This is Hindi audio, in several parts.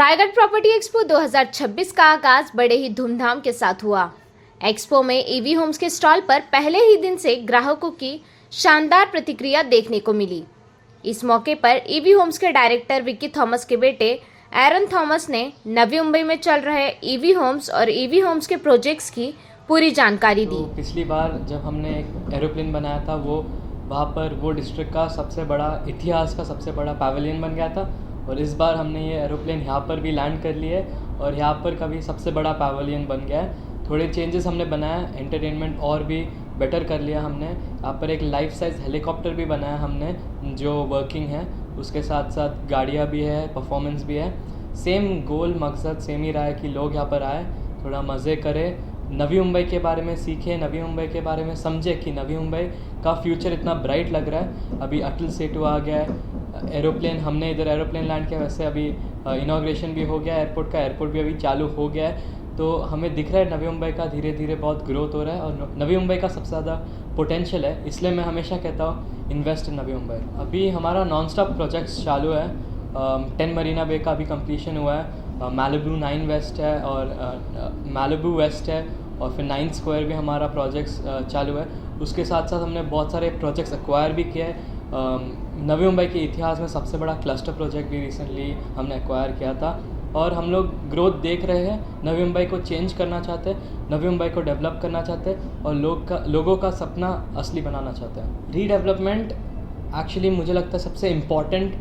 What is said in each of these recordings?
रायगढ़ प्रॉपर्टी एक्सपो 2026 का आगाज बड़े ही धूमधाम के साथ हुआ। एक्सपो में ईवी होम्स के स्टॉल पर पहले ही दिन से ग्राहकों की शानदार प्रतिक्रिया देखने को मिली। इस मौके पर ईवी होम्स के डायरेक्टर विक्की थॉमस के बेटे एरन थॉमस ने नवी मुंबई में चल रहे ईवी होम्स और ईवी होम्स के प्रोजेक्ट्स की पूरी जानकारी दी। पिछली बार जब हमने एक एरोप्लेन बनाया था वो वहाँ पर वो डिस्ट्रिक्ट का सबसे बड़ा इतिहास का सबसे बड़ा पैवेलियन बन गया था, और इस बार हमने ये एरोप्लेन यहाँ पर भी लैंड कर लिए और यहाँ पर का भी सबसे बड़ा पैवेलियन बन गया है। थोड़े चेंजेस हमने बनाया, एंटरटेनमेंट और भी बेटर कर लिया हमने। यहाँ पर एक लाइफ साइज़ हेलीकॉप्टर भी बनाया हमने जो वर्किंग है, उसके साथ साथ गाड़ियाँ भी है, परफॉर्मेंस भी है। सेम गोल मकसद सेम ही रहा है कि लोग यहाँ पर आए, थोड़ा मज़े करें, नवी मुंबई के बारे में सीखें, नवी मुंबई के बारे में समझें कि नवी मुंबई का फ्यूचर इतना ब्राइट लग रहा है। अभी अटल सेतु आ गया है, एरोप्लेन हमने इधर एरोप्लेन लैंड किया, वैसे अभी इनाग्रेशन भी हो गया एयरपोर्ट का, एयरपोर्ट भी अभी चालू हो गया है। तो हमें दिख रहा है नवी मुंबई का धीरे धीरे बहुत ग्रोथ हो रहा है और नवी मुंबई का सबसे ज़्यादा पोटेंशियल है, इसलिए मैं हमेशा कहता हूँ इन्वेस्ट इन नवी मुंबई। अभी हमारा नॉन स्टॉप प्रोजेक्ट्स चालू है। 10 मरीना बे का अभी कंप्लीशन हुआ है, मैलिबू 9 वेस्ट है और मैलिबू वेस्ट है, और फिर 9 स्क्वायर भी हमारा प्रोजेक्ट्स चालू है। उसके साथ साथ हमने बहुत सारे प्रोजेक्ट्स एक्वायर भी किए हैं। नवी मुंबई के इतिहास में सबसे बड़ा क्लस्टर प्रोजेक्ट भी रिसेंटली हमने एक्वायर किया था, और हम लोग ग्रोथ देख रहे हैं। नवी मुंबई को चेंज करना चाहते हैं, नवी मुंबई को डेवलप करना चाहते हैं और लोगों का सपना असली बनाना चाहते हैं। रीडेवलपमेंट एक्चुअली मुझे लगता है सबसे इम्पॉर्टेंट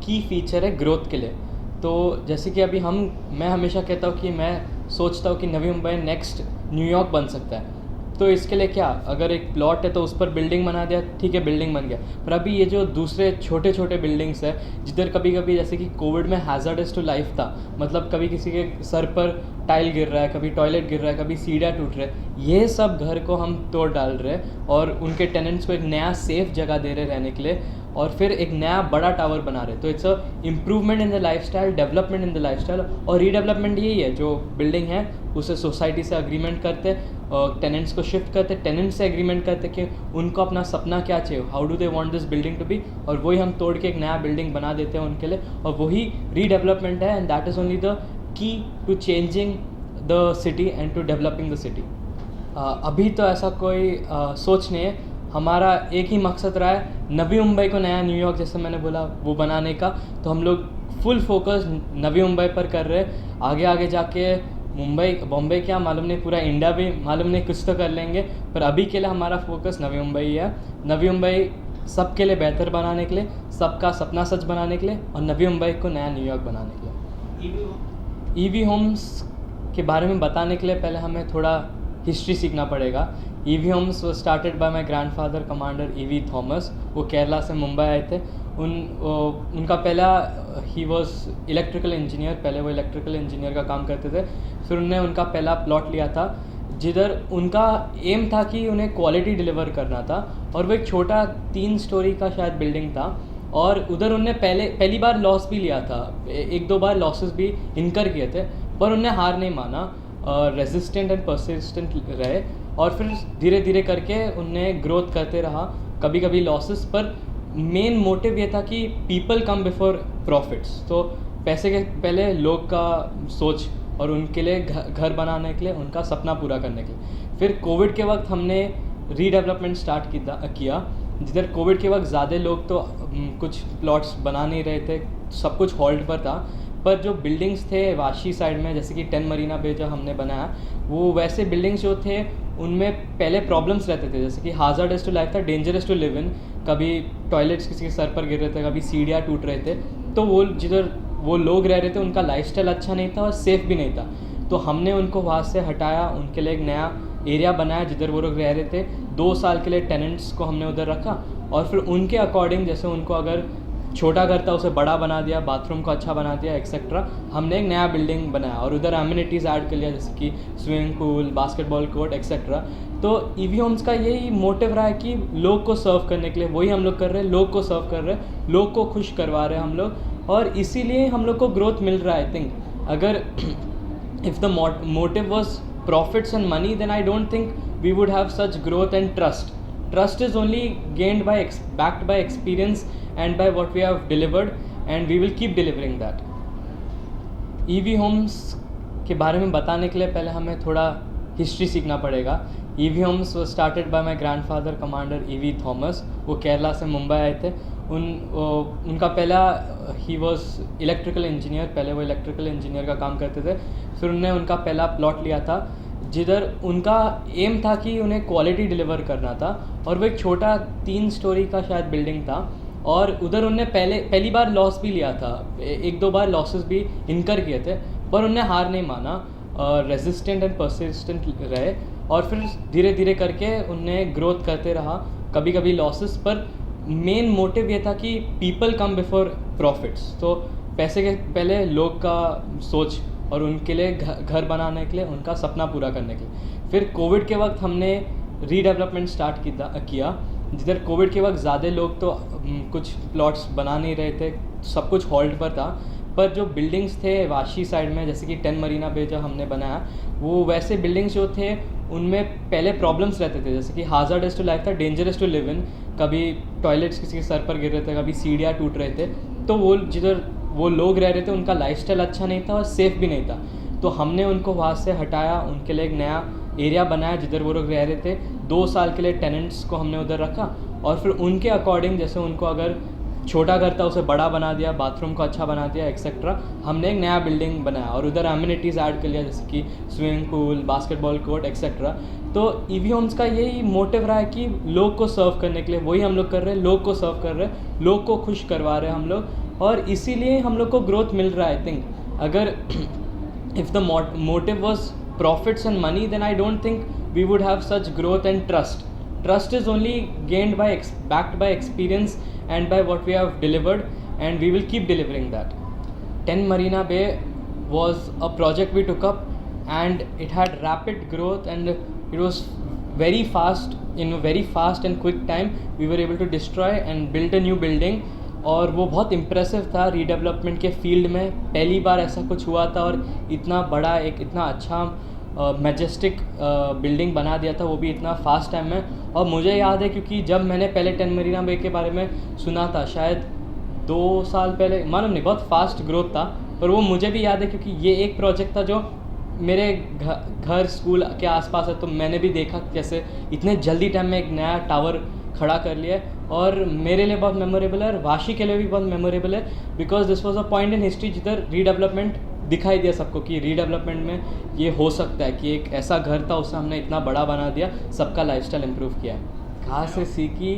की फीचर है ग्रोथ के लिए। तो जैसे कि अभी मैं हमेशा कहता हूँ कि मैं सोचता हूँ कि नवी मुंबई नेक्स्ट न्यूयॉर्क बन सकता है। तो इसके लिए क्या, अगर एक प्लॉट है तो उस पर बिल्डिंग बना दिया, ठीक है बिल्डिंग बन गया, पर अभी ये जो दूसरे छोटे छोटे बिल्डिंग्स है जिधर कभी कभी जैसे कि कोविड में हैज़ार्डस टू लाइफ था, मतलब कभी किसी के सर पर टाइल गिर रहा है, कभी टॉयलेट गिर रहा है, कभी सीढ़ियाँ टूट रहे हैं, ये सब घर को हम तोड़ डाल रहे हैं और उनके टेनेंट्स को एक नया सेफ जगह दे रहे रहने के लिए, और फिर एक नया बड़ा टावर बना रहे। तो it's a improvement in the lifestyle, development in the lifestyle. और रीडेवलपमेंट यही है, जो बिल्डिंग है उसे सोसाइटी से अग्रीमेंट करते, टेनेंट्स को शिफ्ट करते, टेनेंट्स से एग्रीमेंट करते कि उनको अपना सपना क्या चाहिए, how do they want this building to be, और वही हम तोड़ के एक नया बिल्डिंग बना देते हैं उनके लिए, और वही रीडेवलपमेंट है। And that is only the key to changing the city and to developing the city. अभी तो ऐसा कोई सोच नहीं है, हमारा एक ही मकसद रहा है नवी मुंबई को नया न्यूयॉर्क, जैसे मैंने बोला, वो बनाने का। तो हम लोग फुल फोकस नवी मुंबई पर कर रहे हैं। आगे आगे जाके मुंबई बॉम्बे क्या मालूम नहीं, पूरा इंडिया भी मालूम नहीं, कुछ तो कर लेंगे, पर अभी के लिए हमारा फोकस नवी मुंबई है। नवी मुंबई सबके लिए बेहतर बनाने के लिए, सबका सपना सच बनाने के लिए, और नवी मुंबई को नया न्यूयॉर्क बनाने के लिए। ईवी होम्स के बारे में बताने के लिए पहले हमें थोड़ा हिस्ट्री सीखना पड़ेगा। ईवी होम्स वो started by my grandfather commander EV Thomas. वो केरला से मुंबई आए थे। उनका पहला ही वॉज इलेक्ट्रिकल इंजीनियर, पहले वो इलेक्ट्रिकल इंजीनियर का काम करते थे। फिर उन्होंने उनका पहला प्लॉट लिया था जिधर उनका एम था कि उन्हें क्वालिटी डिलीवर करना था, और वो एक छोटा 3 स्टोरी का शायद बिल्डिंग था, और उधर उनने पहली बार लॉस भी लिया था, 1-2 बार लॉसेस भी इनकर किए थे, पर उनने हार नहीं माना, रेजिस्टेंट एंड परसिस्टेंट रहे, और फिर धीरे धीरे करके उनने ग्रोथ करते रहा, कभी कभी लॉसेस, पर मेन मोटिव ये था कि पीपल कम बिफोर प्रॉफिट्स। तो पैसे के पहले लोग का सोच, और उनके लिए घर बनाने के लिए, उनका सपना पूरा करने के लिए। फिर कोविड के वक्त हमने रीडेवलपमेंट स्टार्ट किया जिधर कोविड के वक्त ज़्यादा लोग तो कुछ प्लॉट्स बना नहीं रहे थे, सब कुछ होल्ड पर था, पर जो बिल्डिंग्स थे वाशी साइड में, जैसे कि 10 मरीना बे जो हमने बनाया, वो वैसे बिल्डिंग्स जो थे उनमें पहले प्रॉब्लम्स रहते थे, जैसे कि हाज़ार्डस टू लाइफ था, डेंजरस टू लिव इन, कभी टॉयलेट्स किसी के सर पर गिर रहे थे, कभी सीढ़ियाँ टूट रहे थे। तो वो जिधर वो लोग रह रहे थे उनका लाइफस्टाइल अच्छा नहीं था और सेफ़ भी नहीं था। तो हमने उनको वहाँ से हटाया, उनके लिए एक नया एरिया बनाया जिधर वो लोग रह रहे थे। 2 साल के लिए टेनेंट्स को हमने उधर रखा, और फिर उनके अकॉर्डिंग, जैसे उनको अगर छोटा घर था उसे बड़ा बना दिया, बाथरूम को अच्छा बना दिया, एक्सेट्रा। हमने एक नया बिल्डिंग बनाया और उधर एमिनिटीज़ ऐड कर लिया, जैसे कि swimming pool, basketball court, etcetera. तो ईवी होम्स का यही मोटिव रहा है कि लोग को सर्व करने के लिए, वही हम लोग कर रहे हैं, लोग को सर्व कर रहे हैं, लोग को खुश करवा रहे हैं हम लोग, और इसीलिए हम लोग को ग्रोथ मिल रहा है। आई थिंक अगर if the motive was profits and money, then I don't think we would have such growth and trust. Trust is only gained by backed by experience and by what we have delivered, and we will keep delivering that. EV Homes के बारे में बताने के लिए पहले हमें थोड़ा हिस्ट्री सीखना पड़ेगा। ईवी होम्स वो started by my grandfather commander EV Thomas. वो केरला से मुंबई आए थे। उनका पहला ही वॉज इलेक्ट्रिकल इंजीनियर, पहले वो इलेक्ट्रिकल इंजीनियर का काम करते थे। फिर उन्होंने उनका पहला प्लॉट लिया था जिधर उनका एम था कि उन्हें क्वालिटी डिलीवर करना था, और वो एक छोटा 3 स्टोरी का शायद बिल्डिंग था, और उधर उनने पहली बार लॉस भी लिया था, 1-2 बार लॉसेस भी इनकर किए थे, पर उनने हार नहीं माना और रेजिस्टेंट एंड परसिस्टेंट रहे, और फिर धीरे धीरे करके उनने ग्रोथ करते रहा, कभी कभी लॉसेस, पर मेन मोटिव ये था कि पीपल कम बिफोर प्रॉफिट्स। तो पैसे के पहले लोग का सोच, और उनके लिए घर बनाने के लिए, उनका सपना पूरा करने के लिए। फिर कोविड के वक्त हमने रीडेवलपमेंट स्टार्ट किया, जिधर कोविड के वक्त ज़्यादा लोग तो कुछ प्लॉट्स बना नहीं रहे थे, सब कुछ हॉल्ट पर था, पर जो बिल्डिंग्स थे वाशी साइड में, जैसे कि 10 मरीना बे जो हमने बनाया, वो वैसे बिल्डिंग्स जो थे उनमें पहले प्रॉब्लम्स रहते थे, जैसे कि हाजार्डस टू लाइफ था, डेंजरस टू लिव इन, कभी टॉयलेट्स किसी के सर पर गिर रहे थे, कभी सीढ़ियाँ टूट रहे थे, तो वो जिधर वो लोग रह रहे थे उनका लाइफस्टाइल अच्छा नहीं था और सेफ़ भी नहीं था। तो हमने उनको वहाँ से हटाया, उनके लिए एक नया एरिया बनाया जिधर वो लोग रह रहे थे। 2 साल के लिए टेनेंट्स को हमने उधर रखा, और फिर उनके अकॉर्डिंग, जैसे उनको अगर छोटा घर था उसे बड़ा बना दिया, बाथरूम को अच्छा बना दिया, एक्सेट्रा। हमने एक नया बिल्डिंग बनाया और उधर एमिनिटीज़ ऐड कर लिया, जैसे कि swimming pool, basketball court, etcetera. तो ईवी होम्स का यही मोटिव रहा है कि लोग को सर्व करने के लिए, वही हम लोग कर रहे हैं, लोग को सर्व कर रहे हैं, लोग को खुश करवा रहे हैं हम लोग, और इसीलिए हम लोग को ग्रोथ मिल रहा है। आई थिंक अगर if the motive was profits and money, then I don't think we would have such growth and trust. Trust is only gained by backed by experience and by what we have delivered, and we will keep delivering that. 10 Marina Bay was a project we took up, and it had rapid growth, and it was very fast. In a very fast and quick time, we were able to destroy and build a new building. और वो बहुत इम्प्रेसिव था रीडेवलपमेंट के फील्ड में, पहली बार ऐसा कुछ हुआ था, और इतना बड़ा एक इतना अच्छा मैजेस्टिक बिल्डिंग बना दिया था, वो भी इतना फास्ट टाइम में। और मुझे याद है क्योंकि जब मैंने पहले 10 मरीना बे के बारे में सुना था, शायद 2 साल पहले, मालूम नहीं, बहुत फास्ट ग्रोथ था, पर वो मुझे भी याद है क्योंकि ये एक प्रोजेक्ट था जो मेरे घर स्कूल के आसपास है, तो मैंने भी देखा कैसे इतने जल्दी टाइम में एक नया टावर खड़ा कर लिया है, और मेरे लिए बहुत मेमोरेबल है, और वाशी के लिए भी बहुत मेमोरेबल है, because this was a point in history जिधर रीडेवलपमेंट दिखाई दिया सबको कि रीडेवलपमेंट में ये हो सकता है, कि एक ऐसा घर था उसे हमने इतना बड़ा बना दिया, सबका लाइफस्टाइल इम्प्रूव किया है। कहाँ से सीखी?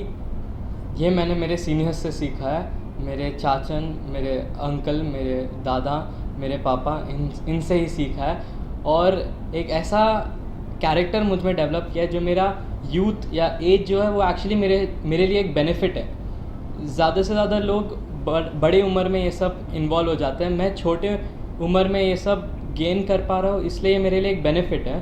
ये मैंने मेरे सीनियर्स से सीखा है, मेरे चाचन, मेरे अंकल, मेरे दादा, मेरे पापा, इनसे ही सीखा है, और एक ऐसा कैरेक्टर मुझ में डेवलप किया है जो मेरा यूथ या एज जो है वो एक्चुअली मेरे लिए एक बेनिफिट है। ज़्यादा से ज़्यादा लोग बड़े उम्र में ये सब इन्वॉल्व हो जाते हैं, मैं छोटे उम्र में ये सब गेन कर पा रहा हूँ, इसलिए ये मेरे लिए एक बेनिफिट है।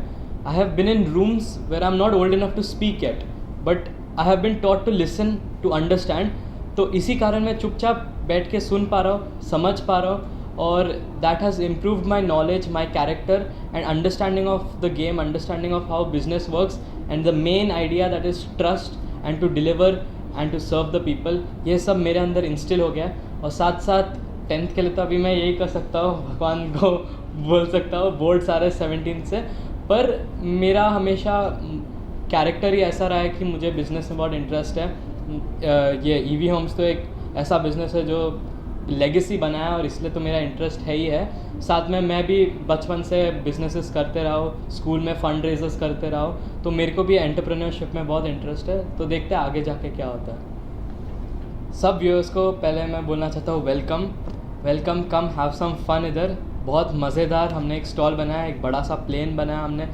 I have been in rooms where I am not old enough to speak yet, but I have been taught to listen to understand. तो इसी कारण मैं चुपचाप बैठ के सुन पा रहा हूँ, समझ पा रहा हूँ, और that has improved my knowledge, my character and understanding of the game, understanding of how business works, and the main idea that is trust and to deliver and to serve the people. ये सब मेरे अंदर इंस्टिल हो गया है, और साथ साथ 10th के लिए तो अभी मैं यही कर सकता हूँ, भगवान को बोल सकता हूँ, बोर्ड्स आ रहे 17 से, पर मेरा हमेशा कैरेक्टर ही ऐसा रहा है कि मुझे बिज़नेस में बहुत इंटरेस्ट है। ये ईवी होम्स तो एक ऐसा बिज़नेस है जो लेगेसी बनाया, और इसलिए तो मेरा इंटरेस्ट है ही है। साथ में मैं भी बचपन से बिजनेसेस करते रहा हूँ, स्कूल में फंड रेजर्स करते रहा हूँ, तो मेरे को भी एंटरप्रेन्योरशिप में बहुत इंटरेस्ट है। तो देखते हैं आगे जाके क्या होता है। सब व्यूअर्स को पहले मैं बोलना चाहता हूँ welcome, come have some fun. इधर बहुत मज़ेदार हमने एक स्टॉल बनाया, एक बड़ा सा प्लेन बनाया हमने,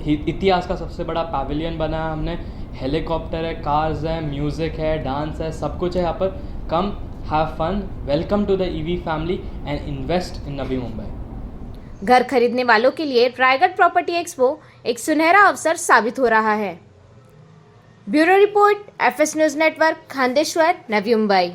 इतिहास का सबसे बड़ा पैवेलियन बनाया हमने, हेलीकॉप्टर है, कार्स है, म्यूज़िक है, डांस है, सब कुछ है यहाँ पर। Come have fun, welcome to the EV family and invest in Navi Mumbai. घर खरीदने वालों के लिए रायगढ़ प्रॉपर्टी एक्सपो एक सुनहरा अवसर साबित हो रहा है। Bureau report, FS news network, Khandeshwar, Navi Mumbai.